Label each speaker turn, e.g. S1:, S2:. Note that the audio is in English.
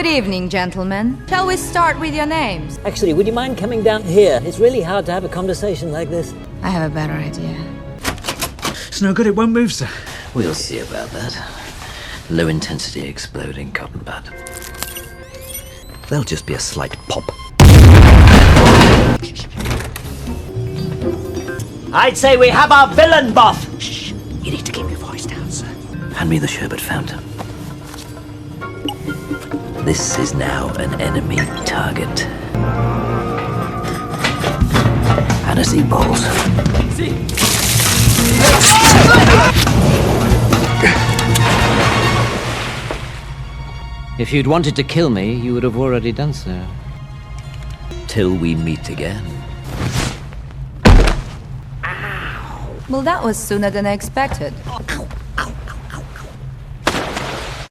S1: Good evening, gentlemen. Shall we start with your names?
S2: Actually, would you mind coming down here? It's really hard to have a conversation like this.
S1: I have a better idea.
S3: It's no good, it won't move, sir.
S4: We'll see about that. Low intensity exploding cotton bud. There'll just be a slight pop.
S2: I'd say we have our villain, boss.
S4: Shh. You need to keep your voice down, sir. Hand me the sherbet fountain. This is now an enemy target. Aniseed balls.
S5: If you'd wanted to kill me, you would have already done so.
S4: Till we meet again.
S1: Well, that was sooner than I expected.
S4: Ow.